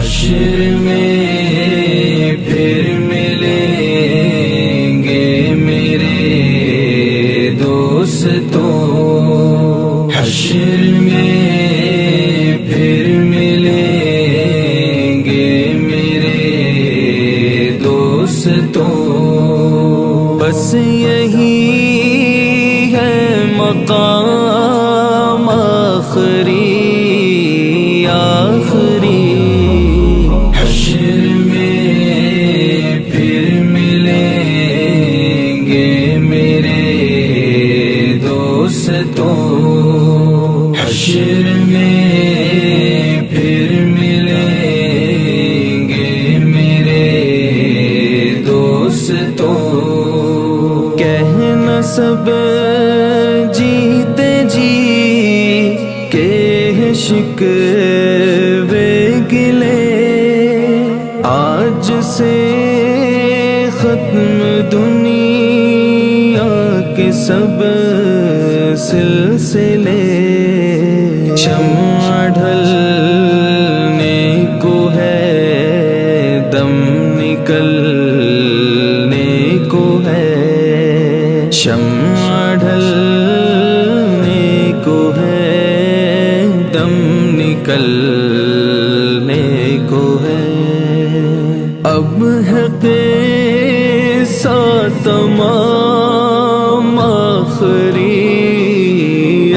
حشر میں پھر ملیں گے میرے دوستوں، حشر میں پھر ملیں گے میرے دوستوں، بس یہی ہے مقام آخری آخری، حشر میں پھر ملیں گے میرے دوستوں، حشر میں پھر ملیں گے میرے دوستوں، کہنا سب جیتے جی کہ شکوے گلے آج سے ختم دنیا کے سب سلسلے، شمع ڈھلنے کو ہے دم نکلنے کو ہے، شمع ڈھلنے کو ہے دم نکلنے کو ہے، اب ہے قصہ تمام آخری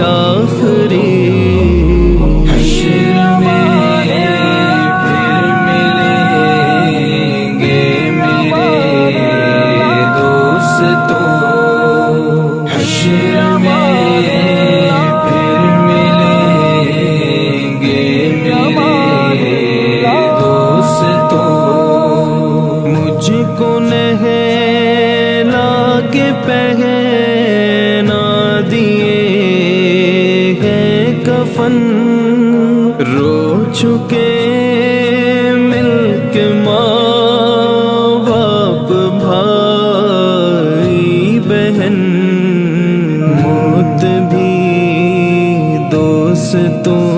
آخری، حشر میں پھر ملیں گے میرے دوستوں، حشر میں پھر ملیں گے میرے دوستوں، مجھ کو نہلا کے پہنا دیے ہیں کفن، رو چکے مل کے ماں باپ بھائی بہن، موت بھی دوستوں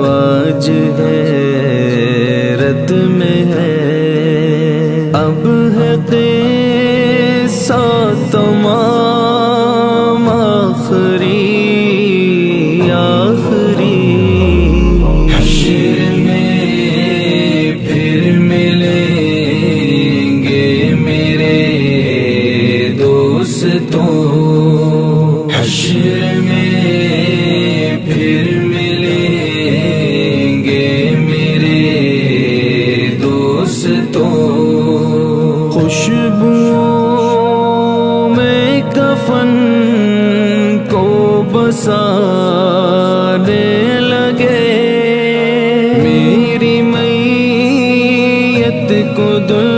آج حیرت میں ہے، اب ہے قصہ تمام آخری آخری، حشر میں پھر ملیں گے میرے دوستوں، حشر میں پھر ملیں گے میرے دوستوں، خوشبوؤں میں کفن کو بسانے لگے، میری میت کو دل